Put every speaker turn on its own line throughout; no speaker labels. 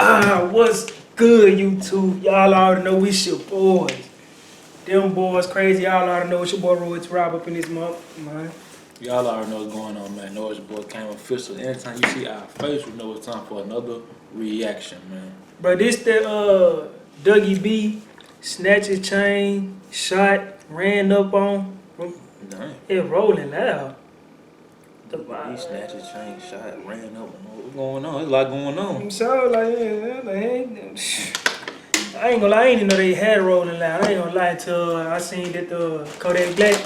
What's good, YouTube? Y'all already know we your boys. Them boys crazy. Y'all already know it's your boy Royce Rob up in this month, man.
Y'all already know what's going on, man. Know it's your boy Came Official. Anytime you see our face, we know it's time for another reaction, man.
But this the Dougie B, Snatches chain, shot, ran up on.
Dang.
It rolling loud.
He snatched his chain, shot, ran up. What's going on? There's a lot going on.
So like, I ain't gonna lie, I ain't even know they had rolling loud. I ain't gonna lie till I seen that the Kodak Black.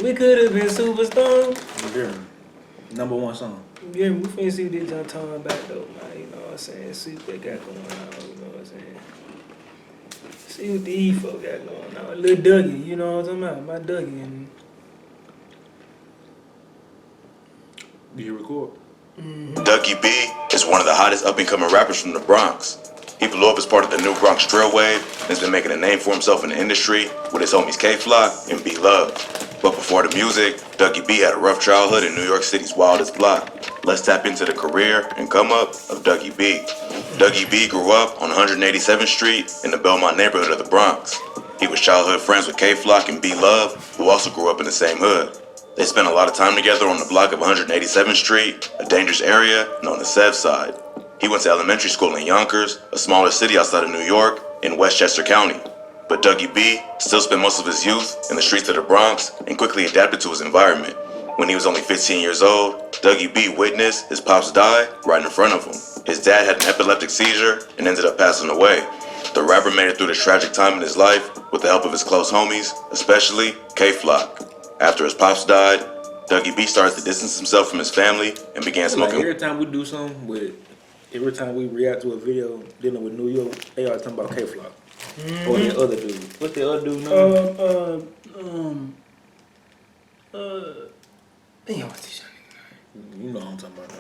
We could have been superstars.
Yeah. Number one song.
Yeah, we finna see what this young talking about though, man. You know what I'm saying? See what they got going on. You know what I'm saying? See what these folk got going on. Little Dougie, you know what I'm talking about? My Dougie. And
Do you record?
Dougie B is one of the hottest up-and-coming rappers from the Bronx. He blew up as part of the new Bronx drill wave and has been making a name for himself in the industry with his homies K-Flock and B-Love. But before the music, Dougie B had a rough childhood in New York City's wildest block. Let's tap into the career and come up of Dougie B. Dougie B grew up on 187th Street in the Belmont neighborhood of the Bronx. He was childhood friends with K-Flock and B-Love, who also grew up in the same hood. They spent a lot of time together on the block of 187th Street, a dangerous area known as Sev Side. He went to elementary school in Yonkers, a smaller city outside of New York, in Westchester County. But Dougie B still spent most of his youth in the streets of the Bronx and quickly adapted to his environment. When he was only 15 years old, Dougie B witnessed his pops die right in front of him. His dad had an epileptic seizure and ended up passing away. The rapper made it through this tragic time in his life with the help of his close homies, especially K-Flock. After his pops died, Dougie B started to distance himself from his family and began smoking.
Every time we do something every time we react to a video dealing with New York, they always talking about K-Flock. Or the other dude. What's the other dude name?
damn, what's this?
You know what I'm talking about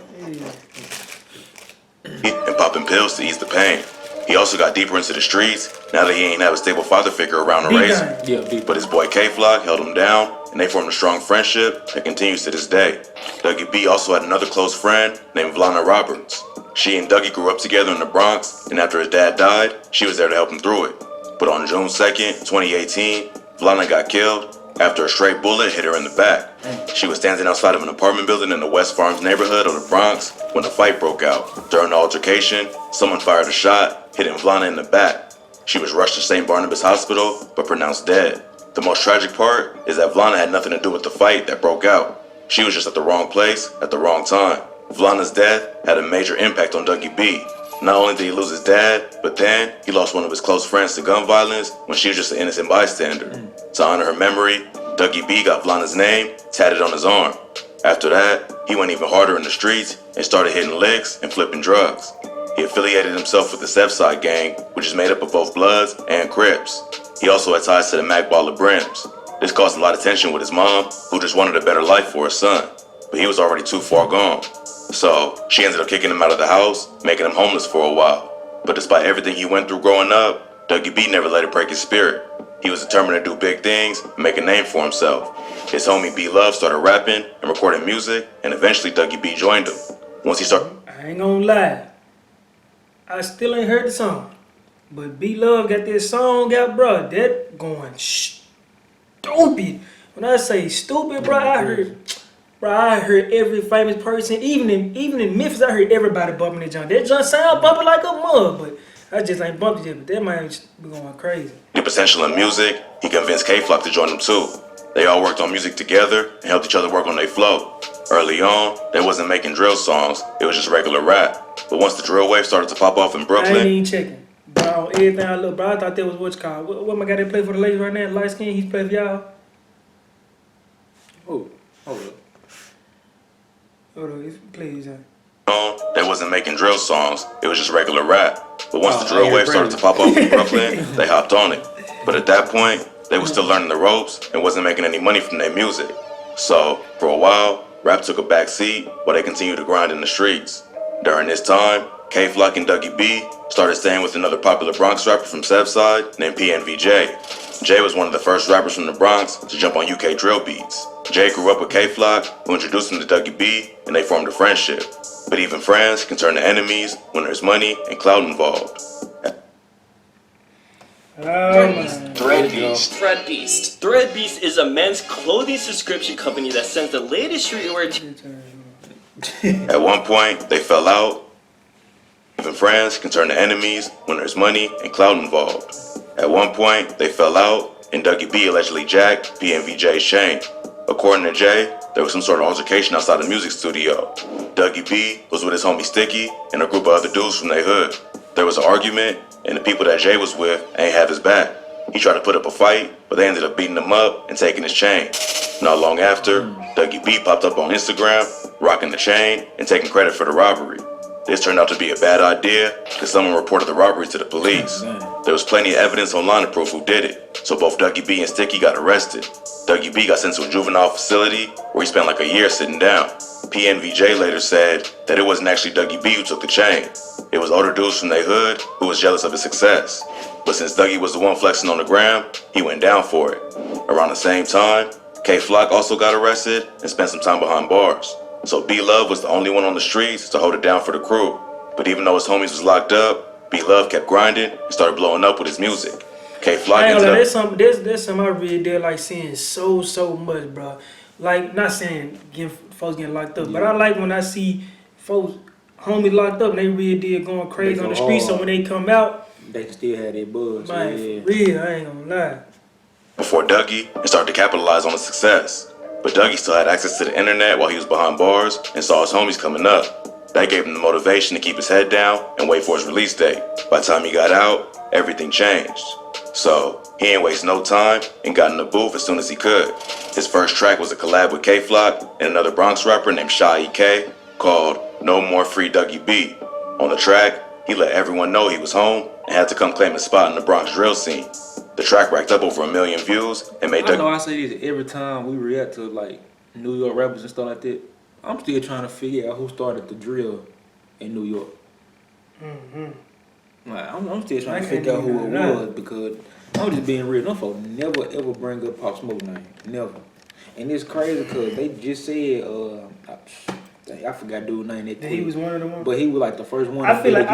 Yeah.
And popping pills to ease the pain. He also got deeper into the streets now that he ain't have a stable father figure around to raise him.
Yeah,
But his boy K-Flock held him down, and they formed a strong friendship that continues to this day. Dougie B also had another close friend named Vlana Roberts. She and Dougie grew up together in the Bronx, and after his dad died, she was there to help him through it. But on June 2nd, 2018, Vlana got killed after a stray bullet hit her in the back. She was standing outside of an apartment building in the West Farms neighborhood of the Bronx when a fight broke out. During the altercation, someone fired a shot, hitting Vlana in the back. She was rushed to St. Barnabas Hospital, but pronounced dead. The most tragic part is that Vlana had nothing to do with the fight that broke out. She was just at the wrong place at the wrong time. Vlana's death had a major impact on Dougie B. Not only did he lose his dad, but then he lost one of his close friends to gun violence when she was just an innocent bystander. To honor her memory, Dougie B got Vlana's name tatted on his arm. After that, he went even harder in the streets and started hitting licks and flipping drugs. He affiliated himself with the Sev Side gang, which is made up of both Bloods and Crips. He also had ties to the Mac Baller Brims. This caused a lot of tension with his mom, who just wanted a better life for her son, but he was already too far gone. So she ended up kicking him out of the house, making him homeless for a while. But despite everything he went through growing up, Dougie B never let it break his spirit. He was determined to do big things and make a name for himself. His homie B-Love started rapping and recording music, and eventually Dougie B joined him. Once he started...
I ain't gonna lie. I still ain't heard the song. But B-Love got this song out, bro. That going stupid. When I say stupid, bro, I heard every famous person, even in Memphis, I heard everybody bumping that joint. That joint sound bumping like a mug, but I just ain't bumped it yet. But that might be going crazy.
The potential in music, he convinced K-Flock to join him too. They all worked on music together and helped each other work on their flow. Early on, they wasn't making drill songs, it was just regular rap. But once the drill wave started to pop off in Brooklyn...
I ain't even checking. Bro, everything I look, bro, I thought that was what's called. What my guy that play for the ladies right now? Light skin, he's playing for y'all?
Oh, hold up.
Hold on, please,
They wasn't making drill songs, it was just regular rap. But once the drill wave started to pop off in Brooklyn, they hopped on it. But at that point, they were still learning the ropes and wasn't making any money from their music. So, for a while, rap took a back seat while they continued to grind in the streets. During this time, K-Flock and Dougie B started staying with another popular Bronx rapper from Sev Side named PNVJ. Jay was one of the first rappers from the Bronx to jump on UK drill beats. Jay grew up with K-Flock, who introduced him to Dougie B, and they formed a friendship. But even friends can turn to enemies when there's money and clout involved.
Threadbeast. Threadbeast is a men's clothing subscription company that sends the latest streetwear to...
At one point, they fell out. Even friends can turn to enemies when there's money and clout involved. At one point, they fell out, and Dougie B allegedly jacked PNVJ's chain. According to Jay, there was some sort of altercation outside the music studio. Dougie B was with his homie Sticky and a group of other dudes from their hood. There was an argument, and the people that Jay was with ain't have his back. He tried to put up a fight, but they ended up beating him up and taking his chain. Not long after, Dougie B popped up on Instagram, rocking the chain and taking credit for the robbery. This turned out to be a bad idea because someone reported the robbery to the police. There was plenty of evidence online to prove who did it, so both Dougie B and Sticky got arrested. Dougie B got sent to a juvenile facility where he spent like a year sitting down. PNVJ later said that it wasn't actually Dougie B who took the chain. It was older dudes from their hood who was jealous of his success. But since Dougie was the one flexing on the gram, he went down for it. Around the same time, K-Flock also got arrested and spent some time behind bars. So B-Love was the only one on the streets to hold it down for the crew. But even though his homies was locked up, B-Love kept grinding and started blowing up with his music. K-Flock ended up...
There's some I really did like seeing so much, bro. Like, not saying folks getting locked up, but I like when I see folks, homies locked up and they really did going crazy on the street, so when they come out,
they can still have their buzz.
Man, for real, I ain't gonna lie.
Before Dougie and started to capitalize on his success. But Dougie still had access to the internet while he was behind bars and saw his homies coming up. That gave him the motivation to keep his head down and wait for his release date. By the time he got out, everything changed. So, he ain't waste no time and got in the booth as soon as he could. His first track was a collab with K-Flock and another Bronx rapper named Shy E.K. called No More Free Dougie B. On the track, he let everyone know he was home and had to come claim his spot in the Bronx drill scene. The track racked up over 1 million views and made
I know I say this every time we react to like New York rappers and stuff like that. I'm still trying to figure out who started the drill in New York. Like, I'm still trying to figure out who it was because I'm just being real. No folks never ever bring up Pop Smoke name. Never. And it's crazy because they just said, I forgot dude's name.
That he was one of the ones.
But he was like the first one.
I feel like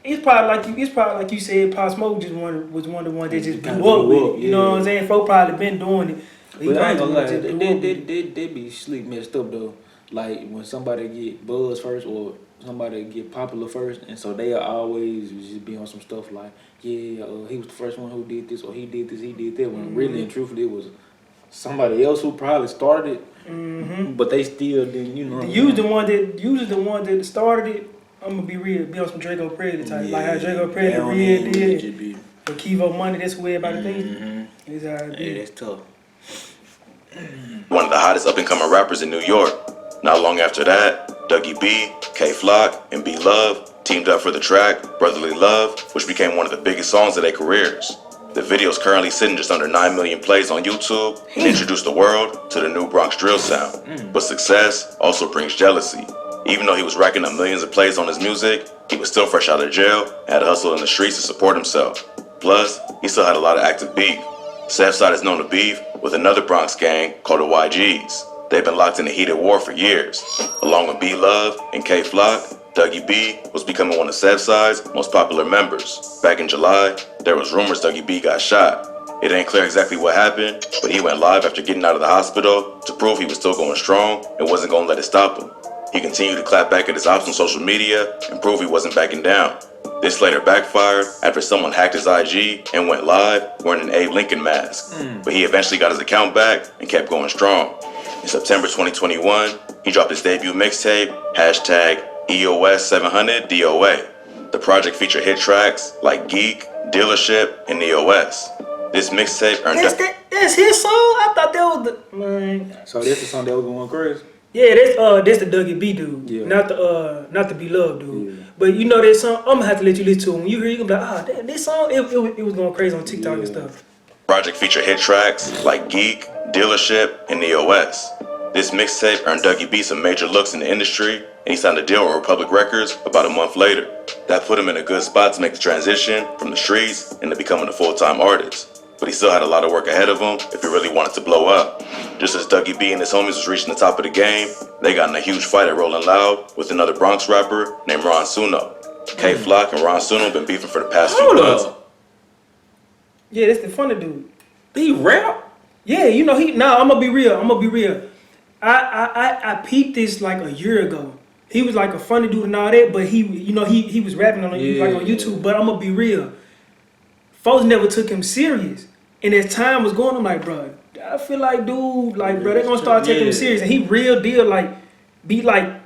it's probably like you said, Pop Smoke was one of the ones that just blew up with. You know what I'm saying? Folk probably been doing it.
But I ain't gonna lie, they be sleep messed up though. Like when somebody get buzz first or somebody get popular first, and so they always just be on some stuff like, he was the first one who did this or he did this, he did that. When really and truthfully it was somebody else who probably started it, but they still didn't, you know.
Usually the one that started it. I'm gonna be real, be on some Draco Predator type, like how Draco Predator real did. For Kivo Money, that's where everybody thinks. It's how it be.
Yeah, that's tough.
One of the hottest up-and-coming rappers in New York. Not long after that, Dougie B, K-Flock, and B-Love teamed up for the track Brotherly Love, which became one of the biggest songs of their careers. The video is currently sitting just under 9 million plays on YouTube and introduced the world to the new Bronx drill sound. But success also brings jealousy. Even though he was racking up millions of plays on his music, he was still fresh out of jail and had to hustle in the streets to support himself. Plus, he still had a lot of active beef. Southside is known to beef with another Bronx gang called the YGs. They've been locked in a heated war for years. Along with B-Love and K-Flock, Dougie B was becoming one of Southside's most popular members. Back in July, there was rumors Dougie B got shot. It ain't clear exactly what happened, but he went live after getting out of the hospital to prove he was still going strong and wasn't going to let it stop him. He continued to clap back at his ops on social media and prove he wasn't backing down. This later backfired after someone hacked his IG and went live wearing an Abe Lincoln mask. But he eventually got his account back and kept going strong. In September 2021, he dropped his debut mixtape, #EOS700DOA. The project featured hit tracks like Geek, Dealership, and the OS. This mixtape earned...
That's his song? I thought that was the... Man.
So this is something that was going crazy?
Yeah, this the Dougie B dude, not the B-Love dude. Yeah. But you know that song, I'm gonna have to let you listen to it. When you hear it, you gonna be like, damn, this song, it was going crazy on TikTok and stuff.
Project featured hit tracks like Geek, Dealership, and the OS. This mixtape earned Dougie B some major looks in the industry, and he signed a deal with Republic Records about a month later. That put him in a good spot to make the transition from the streets into becoming a full-time artist. but he still had a lot of work ahead of him if he really wanted to blow up. Just as Dougie B and his homies was reaching the top of the game, they got in a huge fight at Rolling Loud with another Bronx rapper named Ron Suno. K Flock and Ron Suno been beefing for the past few months.
Yeah, that's the funny dude.
He rap?
Yeah, you know I'm gonna be real. I peeped this like a year ago. He was like a funny dude and all that, but he was rapping on like on YouTube. But I'm gonna be real. Folks never took him serious. And as time was going, I'm like, bro, I feel like, dude, like, bro, they gonna start taking him serious. And he real deal, like, be like,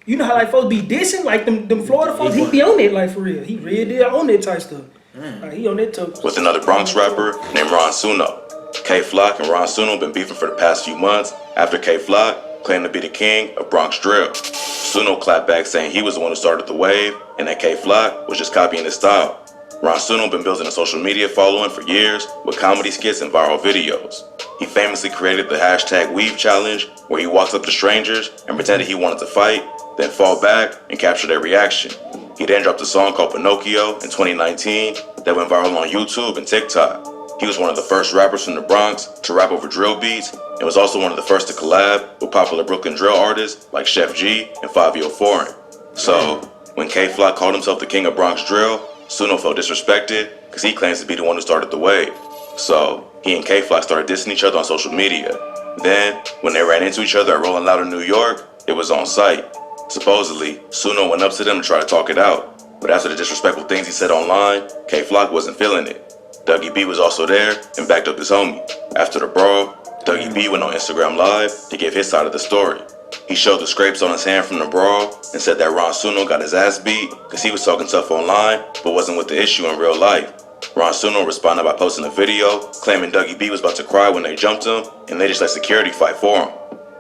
you know how like folks be dissing, like them Florida folks, he be on it, like, for real. He real deal on that type stuff. Like, he on that stuff.
With another Bronx rapper named Ron Suno. K Flock and Ron Suno been beefing for the past few months after K Flock claimed to be the king of Bronx drill. Suno clapped back saying he was the one who started the wave and that K Flock was just copying his style. Ron Suno been building a social media following for years with comedy skits and viral videos. He famously created the hashtag Weave Challenge, where he walks up to strangers and pretended he wanted to fight, then fall back and capture their reaction. He then dropped a song called Pinocchio in 2019 that went viral on YouTube and TikTok. He was one of the first rappers from the Bronx to rap over drill beats and was also one of the first to collab with popular Brooklyn drill artists like Chef G and Fabio Foreign. So, when K Flock called himself the king of Bronx drill, Suno felt disrespected because he claims to be the one who started the wave. So, he and K Flock started dissing each other on social media. Then, when they ran into each other at Rolling Loud in New York, it was on site. Supposedly, Suno went up to them to try to talk it out. But after the disrespectful things he said online, K Flock wasn't feeling it. Dougie B was also there and backed up his homie. After the brawl, Dougie B went on Instagram Live to give his side of the story. He showed the scrapes on his hand from the brawl and said that Ron Suno got his ass beat because he was talking tough online but wasn't with the issue in real life. Ron Suno responded by posting a video claiming Dougie B was about to cry when they jumped him and they just let security fight for him.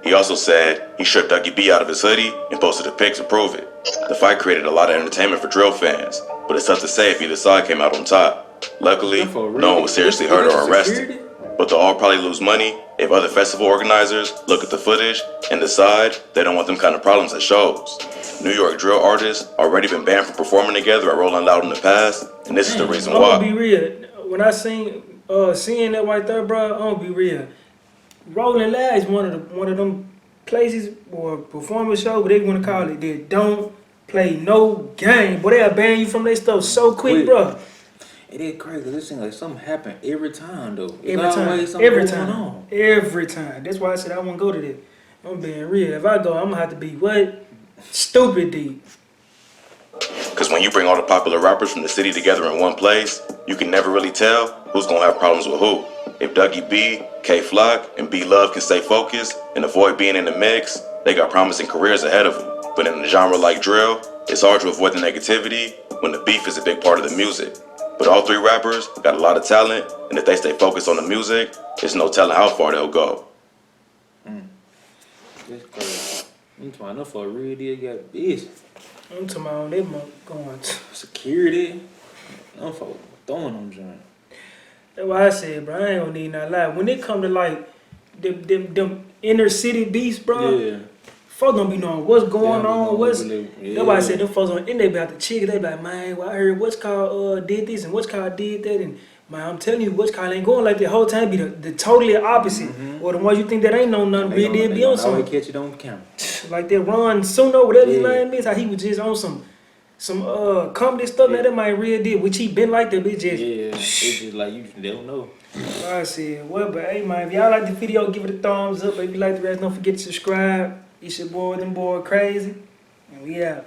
He also said he stripped Dougie B out of his hoodie and posted a pic to prove it. The fight created a lot of entertainment for drill fans, but it's tough to say if either side came out on top. Luckily, no one was seriously hurt or arrested. But they'll all probably lose money if other festival organizers look at the footage and decide they don't want them kind of problems at shows. New York drill artists already been banned from performing together at Rolling Loud in the past, and this is the reason why.
I'm gonna be real. When I seeing that right there, bro, I'm gonna be real. Rolling Loud is one of them places or performance show, what they want to call it, they don't play no game. Boy, they'll ban you from their stuff so quick, bro.
It is crazy. This seems like something happen every time, though.
Every time. That's why I said I won't go to that. I'm being real. If I go, I'm gonna have to be what? Stupid deep.
Because when you bring all the popular rappers from the city together in one place, you can never really tell who's gonna have problems with who. If Dougie B, K Flock, and B Love can stay focused and avoid being in the mix, they got promising careers ahead of them. But in a genre like drill, it's hard to avoid the negativity when the beef is a big part of the music. But all three rappers got a lot of talent, and if they stay focused on the music, there's no telling how far they'll go.
That's crazy. I'm talking about for a real deal got busy.
I'm talking about they going
security. I'm for throwing them joint.
That's why I said, bro, I ain't gonna need no lie. When it come to like them inner city beats, bro,
Yeah.
folks don't be knowing what's going on. That's why I said them
Yeah.
folks on, and they be out the chick, they be like, man, well, I heard what's called did this and what's called did that, and man, I'm telling you, what's called ain't going like the whole time. Be the totally opposite. Or the ones you think that ain't know nothing, really did be on
something.
something.
Catch it on camera.
Like that Ron Suno, whatever his name is, how he was just on some comedy stuff that might real deal, which he been like that, bitch.
It's just like they don't know.
I said, well, but hey man, if y'all like the video, give it a thumbs up. If you like the rest, don't forget to subscribe. It's your boy, them boy crazy, and we out.